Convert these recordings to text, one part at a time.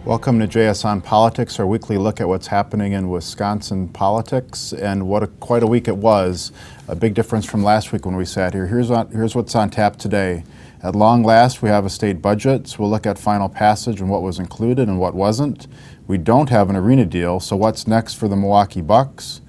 Welcome to JS on Politics, our weekly look at what's happening in Wisconsin politics, and quite a week it was. A big difference from last week when we sat here. Here's what's on tap today. At long last, we have a state budget, so we'll look at final passage and what was included and what wasn't. We don't have an arena deal, so what's next for the Milwaukee Bucks?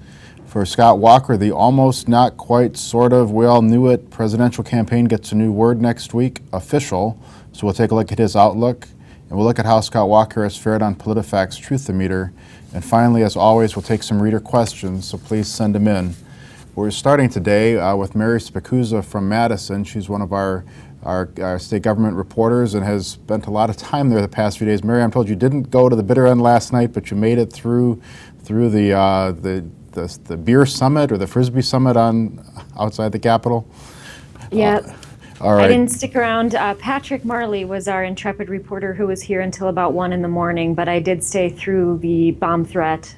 For Scott Walker, the almost, not quite, sort of, we all knew it, presidential campaign gets a new word next week, official, so we'll take a look at his outlook. And we'll look at how Scott Walker has fared on PolitiFact's Truth-O-Meter. And finally, as always, we'll take some reader questions, so please send them in. We're starting today with Mary Spicuzza from Madison. She's one of our state government reporters and has spent a lot of time there the past few days. Mary, I'm told you didn't go to the bitter end last night, but you made it through the beer summit or the Frisbee summit outside the Capitol. Yeah. All right. I didn't stick around. Patrick Marley was our intrepid reporter who was here until about 1 in the morning, but I did stay through the bomb threat,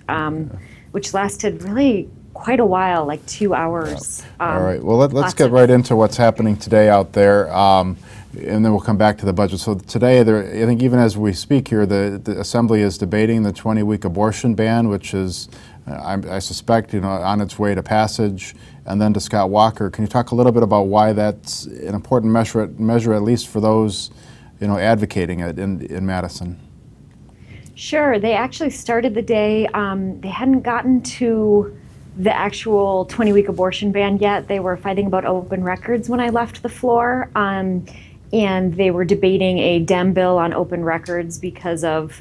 which lasted really quite a while, like 2 hours. All right. Well, let's get right into what's happening today out there, and then we'll come back to the budget. So today, I think even as we speak here, the Assembly is debating the 20-week abortion ban, which is, I suspect, on its way to passage. And then to Scott Walker, can you talk a little bit about why that's an important measure at least for those, advocating it in Madison? Sure. They actually started the day. They hadn't gotten to the actual 20-week abortion ban yet. They were fighting about open records when I left the floor, and they were debating a Dem bill on open records because of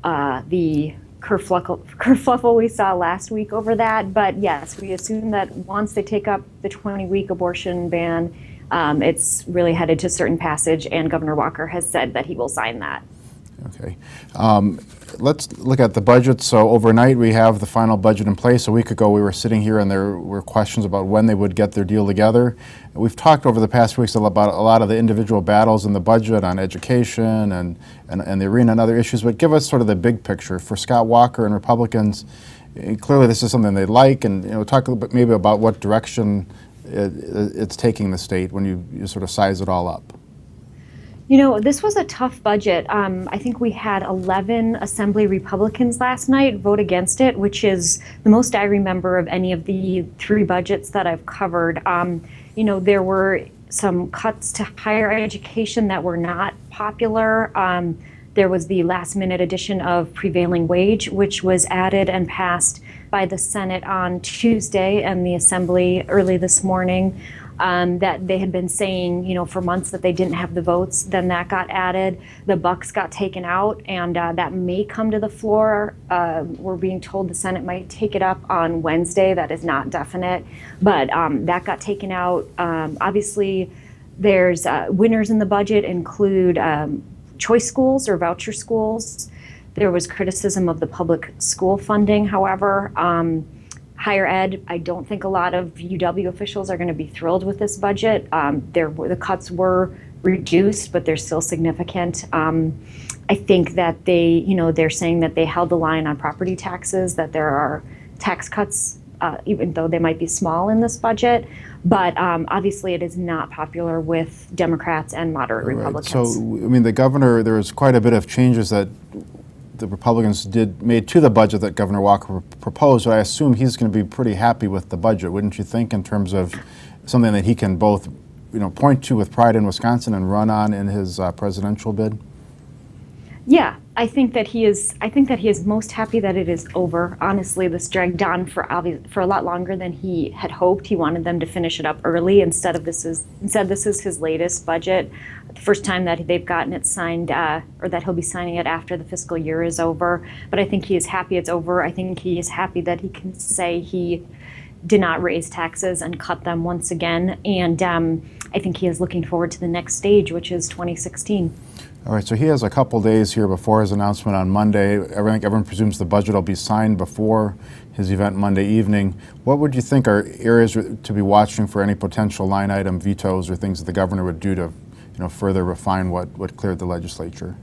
the kerfuffle we saw last week over that. But yes, we assume that once they take up the 20-week abortion ban, it's really headed to certain passage, and Governor Walker has said that he will sign that. Okay. Let's look at the budget. So overnight we have the final budget in place. A week ago we were sitting here and there were questions about when they would get their deal together. We've talked over the past weeks about a lot of the individual battles in the budget on education and the arena and other issues, but give us sort of the big picture. For Scott Walker and Republicans, clearly this is something they like, and talk a little bit maybe about what direction it's taking the state when you sort of size it all up. This was a tough budget. I think we had 11 Assembly Republicans last night vote against it, which is the most I remember of any of the 3 budgets that I've covered. There were some cuts to higher education that were not popular. There was the last-minute addition of prevailing wage, which was added and passed by the Senate on Tuesday and the Assembly early this morning. That they had been saying, for months that they didn't have the votes. Then that got added. The Bucks got taken out, and that may come to the floor. We're being told the Senate might take it up on Wednesday. That is not definite, but that got taken out. Obviously, there's winners in the budget include choice schools or voucher schools. There was criticism of the public school funding, however. Higher ed, I don't think a lot of UW officials are going to be thrilled with this budget. The cuts were reduced, but they're still significant. I think that they're saying that they held the line on property taxes, that there are tax cuts, even though they might be small in this budget. But obviously it is not popular with Democrats and moderate Republicans. So, the governor, there was quite a bit of changes that the Republicans made to the budget that Governor Walker proposed, but I assume he's going to be pretty happy with the budget, wouldn't you think, in terms of something that he can both, point to with pride in Wisconsin and run on in his presidential bid? Yeah, I think that he is most happy that it is over. Honestly, this dragged on for a lot longer than he had hoped. He wanted them to finish it up early. Instead, this is his latest budget. The first time that they've gotten it signed, or that he'll be signing it after the fiscal year is over. But I think he is happy it's over. I think he is happy that he can say he did not raise taxes and cut them once again. And I think he is looking forward to the next stage, which is 2016. All right, so he has a couple days here before his announcement on Monday. I think everyone presumes the budget will be signed before his event Monday evening. What would you think are areas to be watching for any potential line item vetoes or things that the governor would do to further refine what cleared the legislature?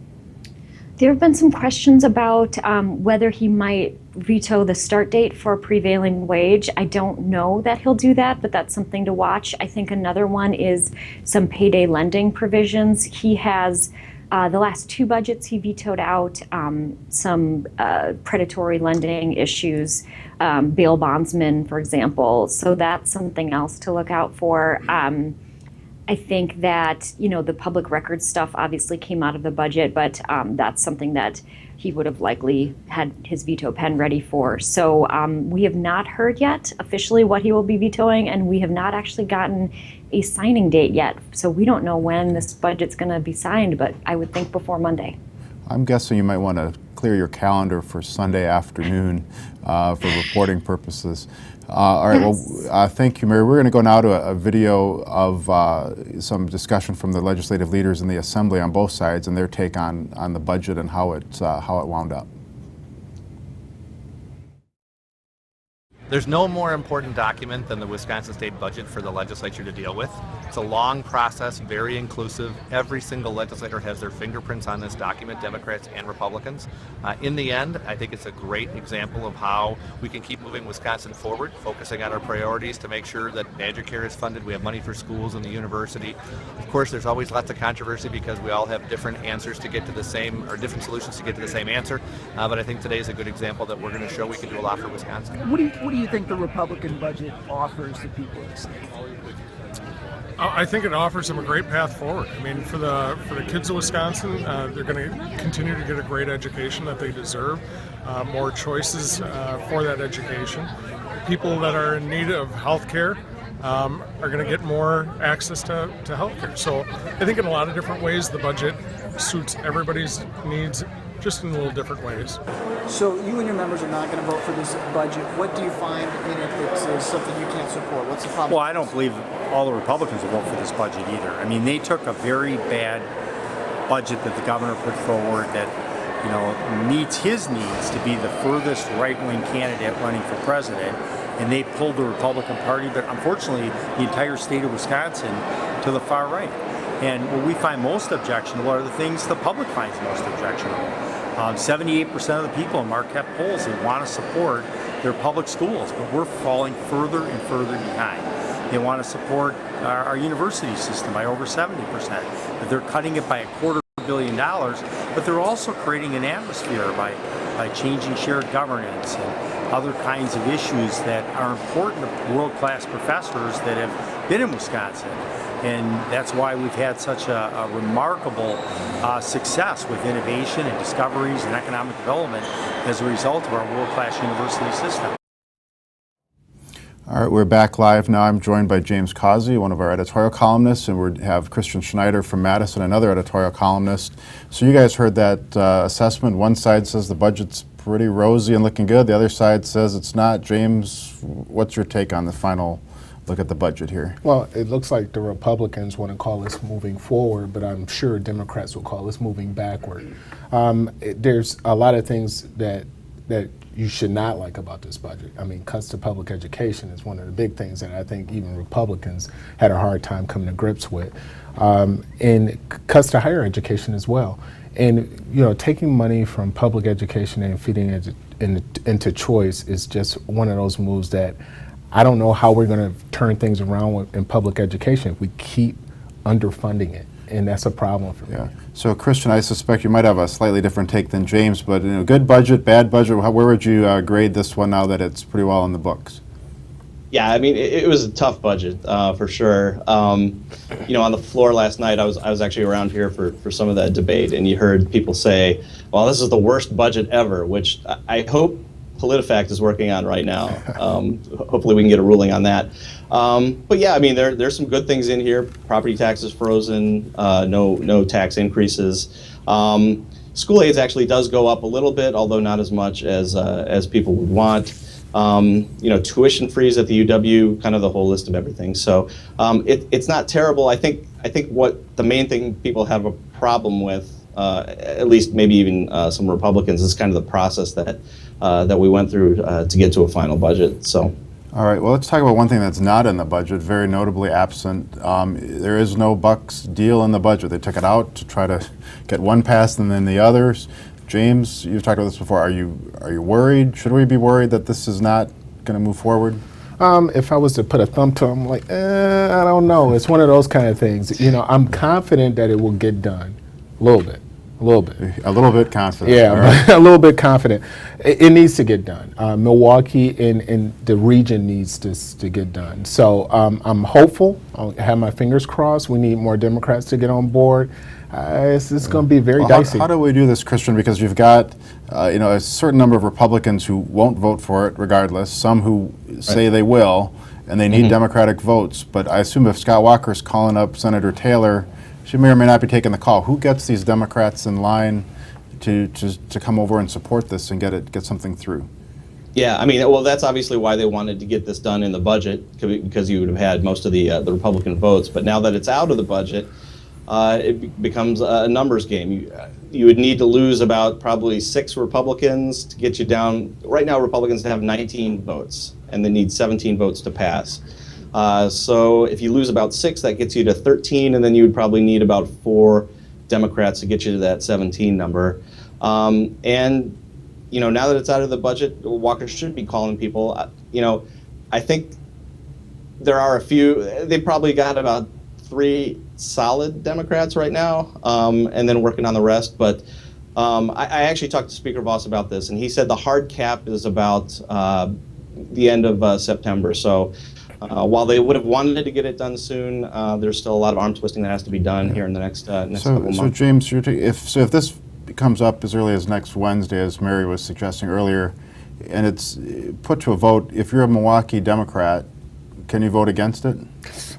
There have been some questions about whether he might veto the start date for prevailing wage. I don't know that he'll do that, but that's something to watch. I think another one is some payday lending provisions. He has The last two budgets, he vetoed out some predatory lending issues, bail bondsmen, for example. So that's something else to look out for. I think that, the public records stuff obviously came out of the budget, but that's something that he would have likely had his veto pen ready for. So we have not heard yet officially what he will be vetoing, and we have not actually gotten a signing date yet. So we don't know when this budget's going to be signed, but I would think before Monday. I'm guessing you might want to clear your calendar for Sunday afternoon for reporting purposes. All right, well, thank you, Mary. We're going to go now to a video of some discussion from the legislative leaders in the Assembly on both sides and their take on the budget and how it wound up. There's no more important document than the Wisconsin state budget for the legislature to deal with. It's a long process, very inclusive. Every single legislator has their fingerprints on this document, Democrats and Republicans. In the end, I think it's a great example of how we can keep moving Wisconsin forward, focusing on our priorities to make sure that Badger Care is funded, we have money for schools and the university. Of course, there's always lots of controversy because we all have different answers to get to the same, or different solutions to get to the same answer. But I think today is a good example that we're going to show we can do a lot for Wisconsin. What do you think the Republican budget offers the people of the state? I think it offers them a great path forward. I mean, for the kids of Wisconsin, they're going to continue to get a great education that they deserve, more choices for that education. People that are in need of health care are going to get more access to health care. So I think in a lot of different ways, the budget suits everybody's needs, just in little different ways. So you and your members are not going to vote for this budget. What do you find in it that is something you can't support? What's the problem? Well, I don't believe all the Republicans will vote for this budget either. I mean, they took a very bad budget that the governor put forward that, meets his needs to be the furthest right-wing candidate running for president, and they pulled the Republican Party, but unfortunately, the entire state of Wisconsin to the far right. And what we find most objectionable are the things the public finds most objectionable. 78% of the people in Marquette polls, they want to support their public schools, but we're falling further and further behind. They want to support our university system by over 70%, but they're cutting it by $250 million, but they're also creating an atmosphere by changing shared governance and other kinds of issues that are important to world-class professors that have been in Wisconsin. And that's why we've had such a remarkable success with innovation and discoveries and economic development as a result of our world-class university system. All right, we're back live now. I'm joined by James Causey, one of our editorial columnists, and we have Christian Schneider from Madison, another editorial columnist. So you guys heard that assessment. One side says the budget's pretty rosy and looking good. The other side says it's not. James, what's your take on the final look at the budget here? Well, it looks like the Republicans want to call this moving forward, but I'm sure Democrats will call this moving backward. There's a lot of things that you should not like about this budget. I mean, cuts to public education is one of the big things that I think even Republicans had a hard time coming to grips with. And cuts to higher education as well. And, taking money from public education and feeding it into choice is just one of those moves that I don't know how we're going to turn things around in public education if we keep underfunding it, and that's a problem for me. So, Christian, I suspect you might have a slightly different take than James, but good budget, bad budget, where would you grade this one now that it's pretty well in the books? Yeah, I mean, it was a tough budget for sure. On the floor last night, I was actually around here for some of that debate, and you heard people say, "Well, this is the worst budget ever," which I hope PolitiFact is working on right now. Hopefully we can get a ruling on that. But yeah, I mean, there's some good things in here. Property taxes frozen, no tax increases. School aids actually does go up a little bit, although not as much as people would want. Tuition freeze at the UW, kind of the whole list of everything. So it's not terrible. I think what the main thing people have a problem with, at least maybe even some Republicans, is kind of the process that we went through to get to a final budget. So. All right, well, let's talk about one thing that's not in the budget, very notably absent. There is no Bucks deal in the budget. They took it out to try to get one passed and then the others. James, you've talked about this before. Are you worried? Should we be worried that this is not going to move forward? If I was to put a thumb to them, I don't know. It's one of those kind of things. I'm confident that it will get done. A little bit. A little bit. A little bit confident. Yeah, All right. a little bit confident. It needs to get done. Milwaukee and the region needs to get done. So I'm hopeful. I have my fingers crossed. We need more Democrats to get on board. It's going to be very dicey. How do we do this, Christian? Because you've got a certain number of Republicans who won't vote for it regardless, some who say they will, and they need Democratic votes. But I assume if Scott Walker's calling up Senator Taylor, she may or may not be taking the call. Who gets these Democrats in line to come over and support this and get something through? Yeah, I mean, well, that's obviously why they wanted to get this done in the budget, because you would have had most of the Republican votes. But now that it's out of the budget, it becomes a numbers game. You would need to lose about probably 6 Republicans to get you down. Right now, Republicans have 19 votes, and they need 17 votes to pass. So if you lose about 6, that gets you to 13, and then you would probably need about 4 Democrats to get you to that 17 number. And now that it's out of the budget, Walker should be calling people. I think there are a few. They probably got about 3 solid Democrats right now, and then working on the rest. But I actually talked to Speaker Voss about this, and he said the hard cap is about the end of September. So while they would have wanted to get it done soon, there's still a lot of arm twisting that has to be done here in the next couple months. So James, if this comes up as early as next Wednesday, as Mary was suggesting earlier, and it's put to a vote, if you're a Milwaukee Democrat, can you vote against it?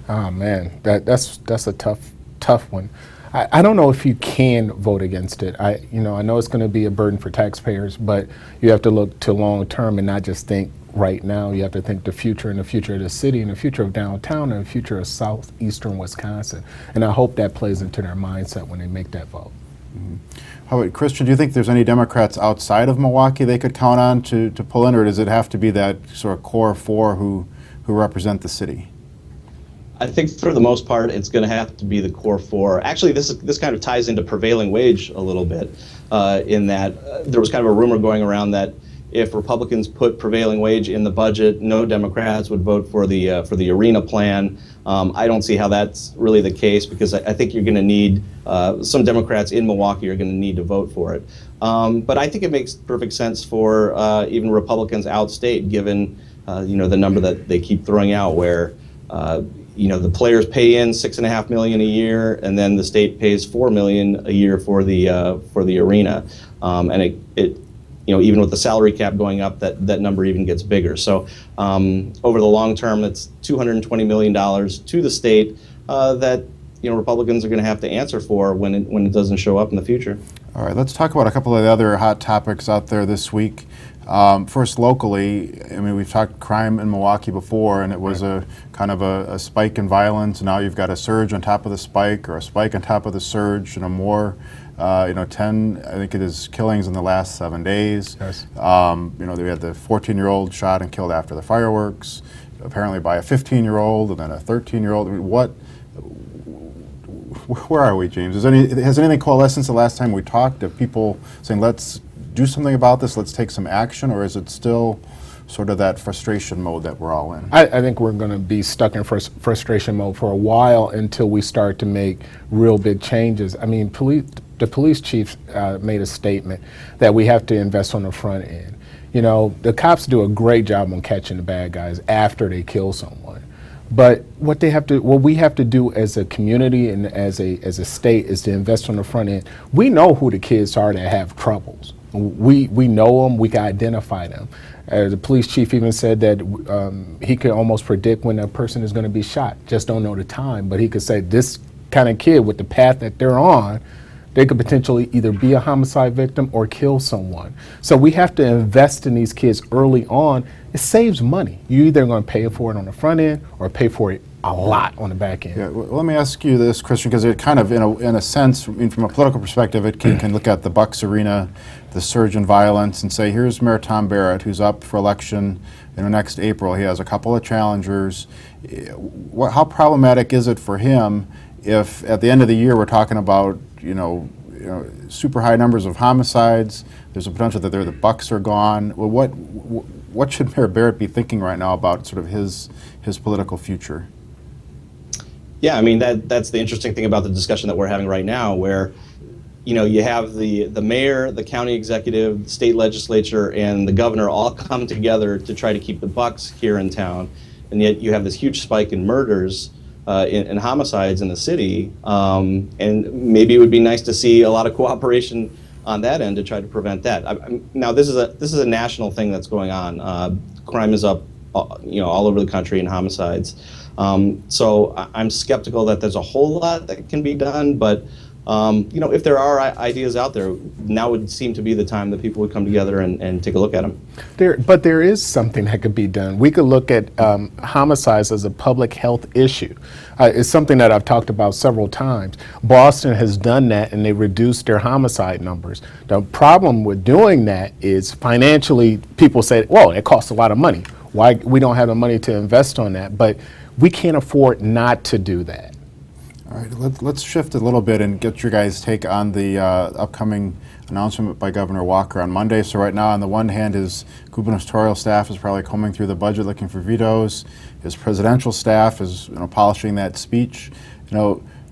Oh man, that's a tough one. I don't know if you can vote against it. I know it's going to be a burden for taxpayers, but you have to look to long term and not just think right now. You have to think the future, and the future of the city, and the future of downtown, and the future of southeastern Wisconsin. And I hope that plays into their mindset when they make that vote. How about Christian? Do you think there's any Democrats outside of Milwaukee they could count on to pull in, or does it have to be that sort of core 4 who represent the city? I think for the most part, it's going to have to be the core 4. Actually, this kind of ties into prevailing wage a little bit, in that there was kind of a rumor going around that if Republicans put prevailing wage in the budget, no Democrats would vote for the arena plan. I don't see how that's really the case, because I think you're going to need some Democrats in Milwaukee are going to need to vote for it. But I think it makes perfect sense for even Republicans outstate, given the number that they keep throwing out, where the players pay in $6.5 million a year, and then the state pays $4 million a year for the arena, and it even with the salary cap going up, that number even gets bigger. So over the long term, it's $220 million to the state that Republicans are going to have to answer for when it doesn't show up in the future. All right, let's talk about a couple of the other hot topics out there this week. First, locally, I mean, we've talked crime in Milwaukee before, and it was a kind of a spike in violence. Now you've got a surge on top of the spike, or a spike on top of the surge, and more. 10, I think it is, killings in the last 7 days. Yes. They had the 14-year-old shot and killed after the fireworks, apparently by a 15-year-old and then a 13-year-old. I mean, where are we, James? Has anything coalesced since the last time we talked? Of people saying, let's do something about this, let's take some action, or is it still sort of that frustration mode that we're all in? I think we're going to be stuck in frustration mode for a while until we start to make real big changes. I mean, the police chief made a statement that we have to invest on the front end. The cops do a great job on catching the bad guys after they kill someone. But what we have to do as a community and as a state is to invest on the front end. We know who the kids are that have troubles. We know them, we can identify them. The police chief even said that he could almost predict when a person is going to be shot, just don't know the time. But he could say this kind of kid with the path that they're on, they could potentially either be a homicide victim or kill someone. So we have to invest in these kids early on. It saves money. You're either going to pay for it on the front end or pay for it a lot on the back end. Yeah, well, let me ask you this, Christian, because it kind of, in a sense, from a political perspective, it can look at the Bucks Arena, the surge in violence, and say, here's Mayor Tom Barrett, who's up for election next April. He has a couple of challengers. How problematic is it for him if at the end of the year we're talking about super high numbers of homicides? There's a potential that the Bucks are gone. Well, what should Mayor Barrett be thinking right now about sort of his political future? Yeah, I mean, that's the interesting thing about the discussion that we're having right now, where you have the mayor, the county executive, the state legislature, and the governor all come together to try to keep the bucks here in town, and yet you have this huge spike in murders and homicides in the city, and maybe it would be nice to see a lot of cooperation on that end to try to prevent that. Now, this is a national thing that's going on. Crime is up, all over the country in homicides. So I'm skeptical that there's a whole lot that can be done, but if there are ideas out there, now would seem to be the time that people would come together and take a look at them. But there is something that could be done. We could look at homicides as a public health issue. It's something that I've talked about several times. Boston has done that, and they reduced their homicide numbers. The problem with doing that is financially, people say, well, it costs a lot of money. Why we don't have the money to invest on that? But we can't afford not to do that. All right, let's shift a little bit and get your guys' take on the upcoming announcement by Governor Walker on Monday. So right now, on the one hand, his gubernatorial staff is probably combing through the budget looking for vetoes. His presidential staff is polishing that speech.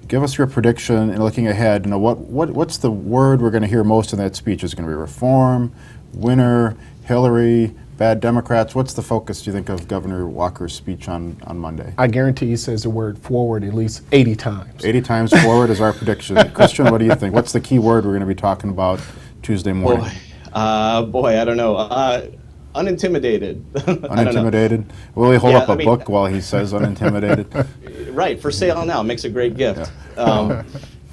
Give us your prediction and looking ahead. What's the word we're going to hear most in that speech? Is it going to be reform, winner, Hillary, bad Democrats? What's the focus, do you think, of Governor Walker's speech on Monday? I guarantee he says the word forward at least 80 times. 80 times forward is our prediction. Christian, what do you think? What's the key word we're going to be talking about Tuesday morning? Boy, I don't know. Unintimidated. Unintimidated? Will he hold up a book while he says unintimidated? Right, for sale now. Makes a great gift. Yeah.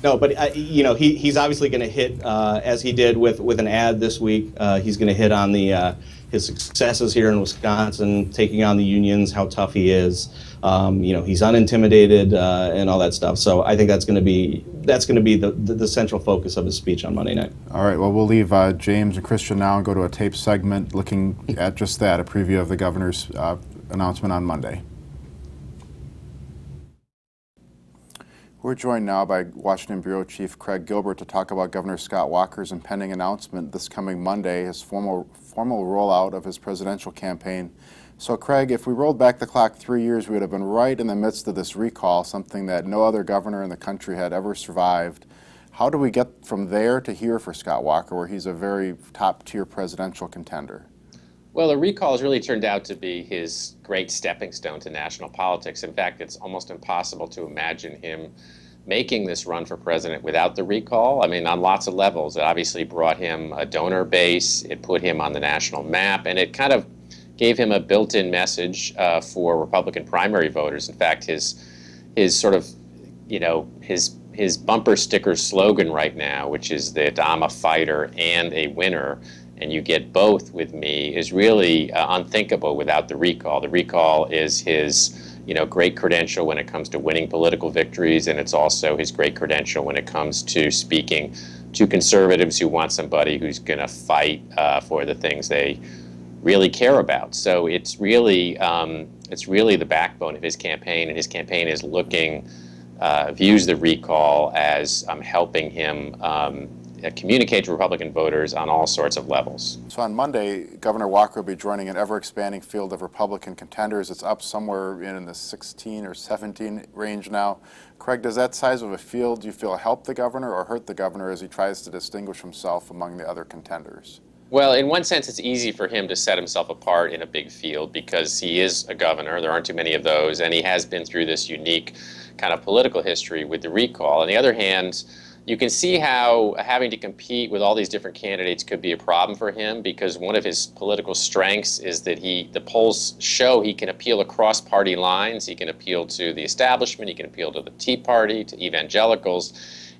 No, but he's obviously going to hit, as he did with an ad this week. He's going to hit on his successes here in Wisconsin, taking on the unions, how tough he is. He's unintimidated and all that stuff. So I think that's going to be the central focus of his speech on Monday night. All right. Well, we'll leave James and Christian now and go to a tape segment looking at just that, a preview of the governor's announcement on Monday. We're joined now by Washington Bureau Chief Craig Gilbert to talk about Governor Scott Walker's impending announcement this coming Monday, his formal rollout of his presidential campaign. So, Craig, if we rolled back the clock 3 years, we would have been right in the midst of this recall, something that no other governor in the country had ever survived. How do we get from there to here for Scott Walker, where he's a very top-tier presidential contender? Well, the recall has really turned out to be his great stepping stone to national politics. In fact, it's almost impossible to imagine him making this run for president without the recall. I mean, on lots of levels. It obviously brought him a donor base, it put him on the national map, and it kind of gave him a built-in message for Republican primary voters. In fact, his sort of, his bumper sticker slogan right now, which is that I'm a fighter and a winner, and you get both with me, is really unthinkable without the recall. The recall is his great credential when it comes to winning political victories, and it's also his great credential when it comes to speaking to conservatives who want somebody who's going to fight for the things they really care about. So it's really the backbone of his campaign, and his campaign is views the recall as helping him communicate to Republican voters on all sorts of levels. So on Monday, Governor Walker will be joining an ever-expanding field of Republican contenders. It's up somewhere in the 16 or 17 range now. Craig, does that size of a field, do you feel, help the governor or hurt the governor as he tries to distinguish himself among the other contenders? Well, in one sense, it's easy for him to set himself apart in a big field because he is a governor. There aren't too many of those, and he has been through this unique kind of political history with the recall. On the other hand, you can see how having to compete with all these different candidates could be a problem for him, because one of his political strengths is that the polls show he can appeal across party lines. He can appeal to the establishment, he can appeal to the Tea Party, to evangelicals.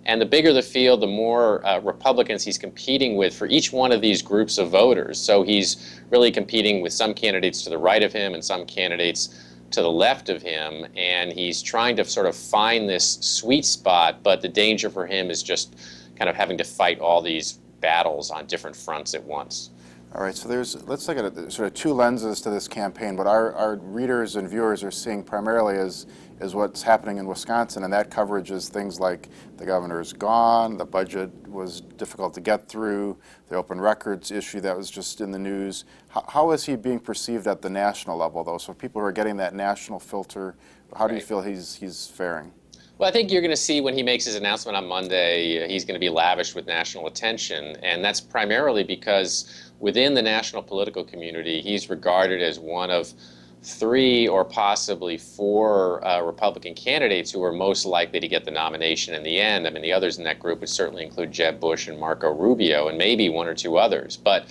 And the bigger the field, the more Republicans he's competing with for each one of these groups of voters. So he's really competing with some candidates to the right of him and some candidates to the left of him, and he's trying to sort of find this sweet spot, but the danger for him is just kind of having to fight all these battles on different fronts at once. All right, so let's look at it, sort of two lenses to this campaign. What our readers and viewers are seeing primarily is what's happening in Wisconsin, and that coverage is things like the governor is gone, the budget was difficult to get through, the open records issue that was just in the news. How is he being perceived at the national level, though? So people who are getting that national filter, how do you feel he's faring? Well, I think you're going to see when he makes his announcement on Monday, he's going to be lavished with national attention. And that's primarily because within the national political community, he's regarded as one of 3 or possibly 4 Republican candidates who are most likely to get the nomination in the end. I mean, the others in that group would certainly include Jeb Bush and Marco Rubio and maybe 1 or 2 others. But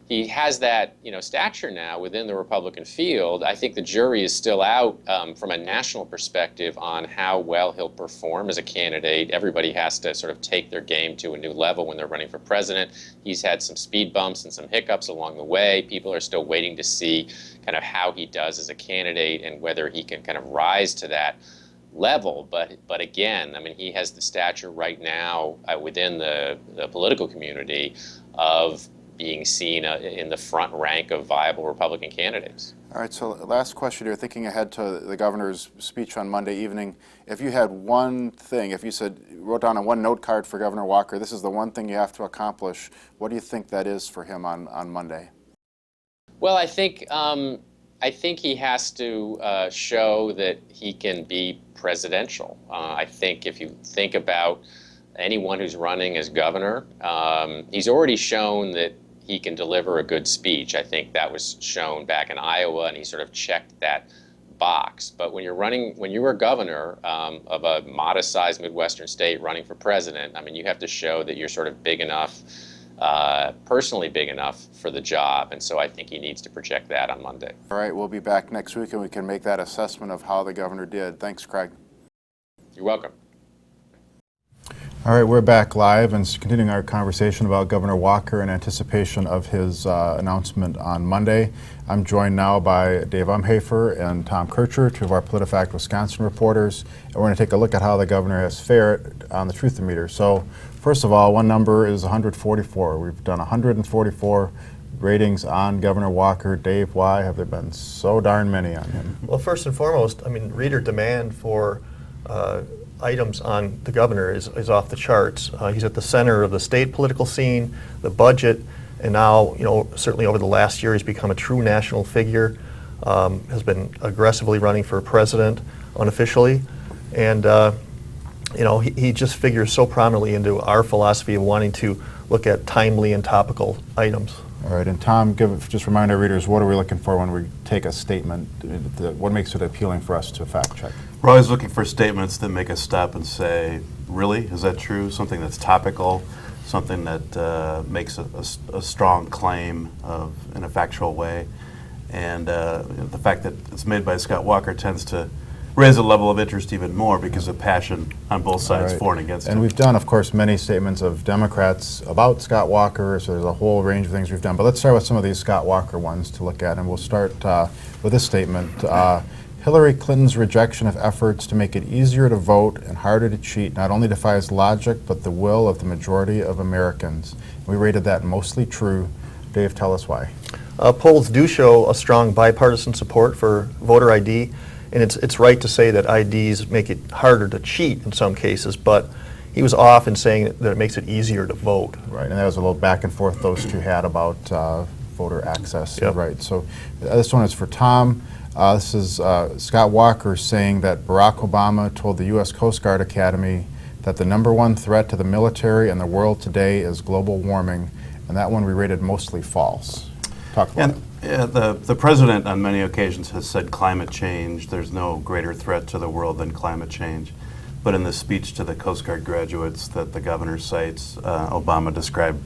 he has that, stature now within the Republican field. I think the jury is still out from a national perspective on how well he'll perform as a candidate. Everybody has to sort of take their game to a new level when they're running for president. He's had some speed bumps and some hiccups along the way. People are still waiting to see kind of how he does as a candidate and whether he can kind of rise to that level. But again, I mean, he has the stature right now within the political community of being seen in the front rank of viable Republican candidates. All right, so last question here, thinking ahead to the governor's speech on Monday evening. If you had one thing, if you wrote down on one note card for Governor Walker, this is the one thing you have to accomplish, what do you think that is for him on Monday? Well, I think he has to show that he can be presidential. I think if you think about anyone who's running as governor, he's already shown that he can deliver a good speech. I think that was shown back in Iowa, and he sort of checked that box. But when you were governor of a modest-sized Midwestern state running for president, I mean, you have to show that you're sort of big enough, personally big enough for the job. And so I think he needs to project that on Monday. All right, we'll be back next week, and we can make that assessment of how the governor did. Thanks, Craig. You're welcome. All right, we're back live and continuing our conversation about Governor Walker in anticipation of his announcement on Monday. I'm joined now by Dave Umhafer and Tom Kircher, 2 of our PolitiFact Wisconsin reporters, and we're going to take a look at how the governor has fared on the Truth-O-Meter. So, first of all, one number is 144. We've done 144 ratings on Governor Walker. Dave, why have there been so darn many on him? Well, first and foremost, I mean, reader demand for items on the governor is off the charts. He's at the center of the state political scene, the budget, and now, certainly over the last year, he's become a true national figure, has been aggressively running for president unofficially, and he just figures so prominently into our philosophy of wanting to look at timely and topical items. All right, and Tom, just remind our readers, what are we looking for when we take a statement? What makes it appealing for us to fact check? We're always looking for statements that make us stop and say, really, is that true? Something that's topical, something that makes a strong claim in a factual way. And the fact that it's made by Scott Walker tends to raise a level of interest even more because of passion on both sides, for and against him. And we've done, of course, many statements of Democrats about Scott Walker, so there's a whole range of things we've done. But let's start with some of these Scott Walker ones to look at, and we'll start with this statement. Hillary Clinton's rejection of efforts to make it easier to vote and harder to cheat not only defies logic, but the will of the majority of Americans. We rated that mostly true. Dave, tell us why. Polls do show a strong bipartisan support for voter ID, and it's right to say that IDs make it harder to cheat in some cases, but he was off in saying that it makes it easier to vote. Right, and that was a little back and forth those two had about voter access. Yep. Right, so this one is for Tom. This is Scott Walker saying that Barack Obama told the U.S. Coast Guard Academy that the #1 threat to the military and the world today is global warming, and that one we rated mostly false. Talk about it. Yeah, the president on many occasions has said climate change, there's no greater threat to the world than climate change. But in the speech to the Coast Guard graduates that the governor cites, Obama described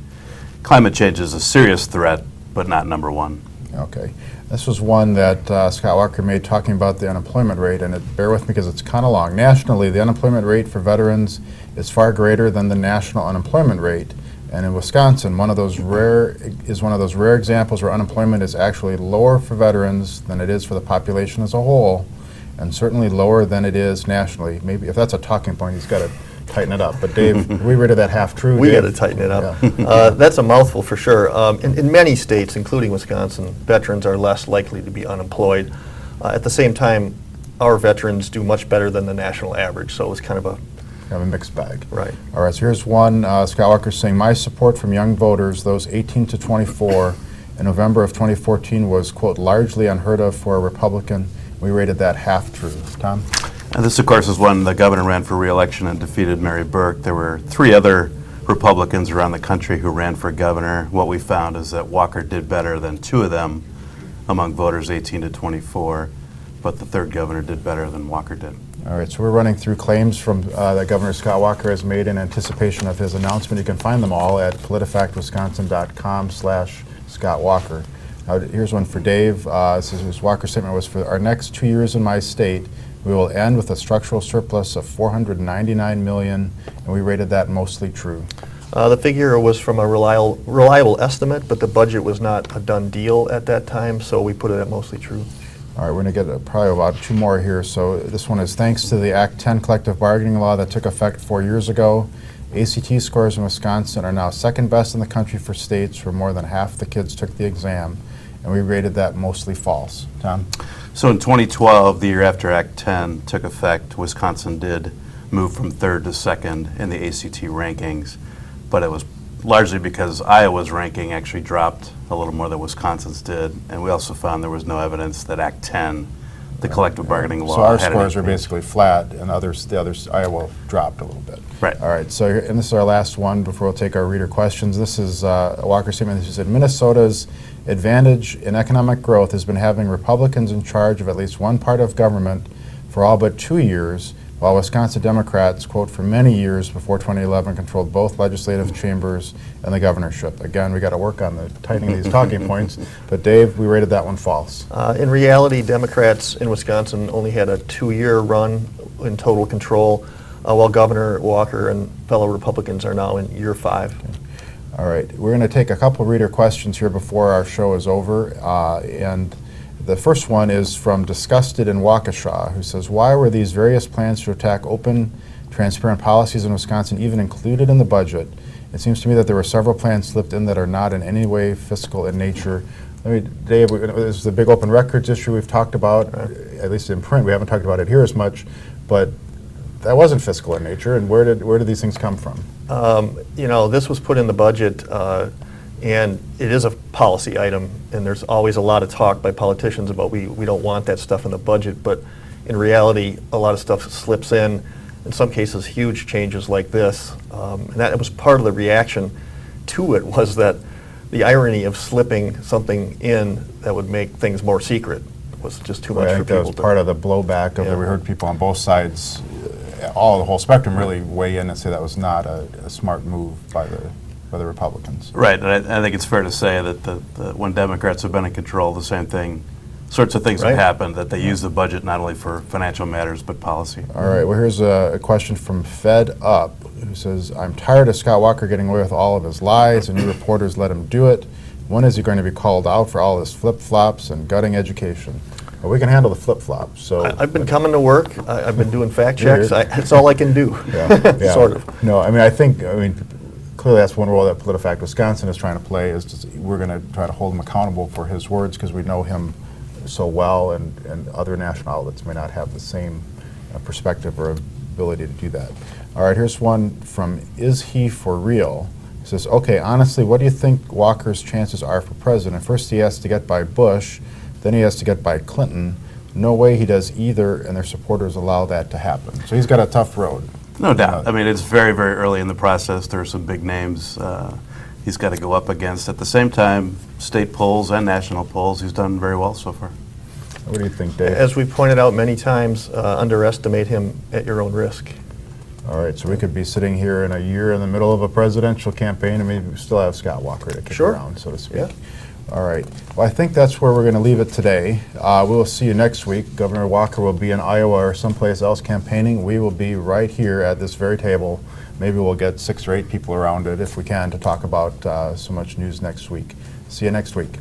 climate change as a serious threat, but not #1. Okay. This was one that Scott Walker made talking about the unemployment rate, and bear with me because it's kind of long. Nationally, the unemployment rate for veterans is far greater than the national unemployment rate. And in Wisconsin, one of those rare examples where unemployment is actually lower for veterans than it is for the population as a whole, and certainly lower than it is nationally. Maybe if that's a talking point, he's got to tighten it up. But Dave, we rated that half true. We got to tighten it up. Yeah. That's a mouthful for sure. In many states, including Wisconsin, veterans are less likely to be unemployed. At the same time, our veterans do much better than the national average, so it's kind of a mixed bag. Right. All right, so here's one. Scott Walker saying, my support from young voters, those 18 to 24, in November of 2014 was, quote, largely unheard of for a Republican. We rated that half true. Tom? And this, of course, is when the governor ran for re-election and defeated Mary Burke. There were 3 other Republicans around the country who ran for governor. What we found is that Walker did better than 2 of them among voters 18 to 24, but the 3rd governor did better than Walker did. All right, so we're running through claims from that Governor Scott Walker has made in anticipation of his announcement. You can find them all at politifactwisconsin.com/Scott Walker. Now, here's one for Dave. This is his Walker statement was, for our next 2 years in my state, we will end with a structural surplus of $499 million, and we rated that mostly true. The figure was from a reliable estimate, but the budget was not a done deal at that time, so we put it at mostly true. All right, we're going to get probably about 2 more here. So this one is, thanks to the Act 10 collective bargaining law that took effect 4 years ago, ACT scores in Wisconsin are now 2nd best in the country for states where more than half the kids took the exam, and we rated that mostly false. Tom? So in 2012, the year after Act 10 took effect, Wisconsin did move from 3rd to 2nd in the ACT rankings, but it was largely because Iowa's ranking actually dropped a little more than Wisconsin's did, and we also found there was no evidence that Act 10, the collective bargaining law, so our had scores were anything. basically flat, and the others, Iowa dropped a little bit. Right. All right, so and this is our last one before we'll take our reader questions. This is a Walker statement. This said, Minnesota's advantage in economic growth has been having Republicans in charge of at least one part of government for all but 2 years, while Wisconsin Democrats, quote, for many years before 2011 controlled both legislative chambers and the governorship. Again, we got to work on the tightening these talking points, but Dave, we rated that one false. In reality, Democrats in Wisconsin only had a 2-year run in total control, while Governor Walker and fellow Republicans are now in year 5. Okay. All right, we're going to take a couple reader questions here before our show is over, and the first one is from Disgusted in Waukesha, who says, why were these various plans to attack open, transparent policies in Wisconsin even included in the budget? It seems to me that there were several plans slipped in that are not in any way fiscal in nature. Dave, this is the big open records issue we've talked about, at least in print. We haven't talked about it here as much, but that wasn't fiscal in nature, and where did these things come from? You know, this was put in the budget, and it is a policy item, and there's always a lot of talk by politicians about we don't want that stuff in the budget, but in reality, a lot of stuff slips in some cases, huge changes like this. And that was part of the reaction to it, was that the irony of slipping something in that would make things more secret was just too much for people. That was part of the blowback of it. We heard people on both sides, the whole spectrum really weigh in and say that was not a smart move by the Republicans. Right, and I think it's fair to say that when Democrats have been in control, the same sorts of things have happened, that they use the budget not only for financial matters but policy. All right, well here's a question from Fed Up, who says, I'm tired of Scott Walker getting away with all of his lies and you reporters let him do it. When is he going to be called out for all his flip-flops and gutting education? Well, we can handle the flip-flops. So I've been coming to work. I've been doing fact checks. That's all I can do, sort of. No, I mean, clearly that's one role that PolitiFact Wisconsin is trying to play, is we're going to try to hold him accountable for his words because we know him so well, and other national outlets may not have the same perspective or ability to do that. All right, here's one from Is He For Real? He says, okay, honestly, what do you think Walker's chances are for president? First he has to get by Bush, then he has to get by Clinton. No way he does either, and their supporters allow that to happen. So he's got a tough road. No doubt. I mean, it's very, very early in the process. There are some big names he's got to go up against. At the same time, state polls and national polls, he's done very well so far. What do you think, Dave? As we pointed out many times, underestimate him at your own risk. All right, so we could be sitting here in a year in the middle of a presidential campaign and maybe we still have Scott Walker to kick around, so to speak. Yeah. All right. Well, I think that's where we're going to leave it today. We'll see you next week. Governor Walker will be in Iowa or someplace else campaigning. We will be right here at this very table. Maybe we'll get 6 or 8 people around it if we can to talk about so much news next week. See you next week.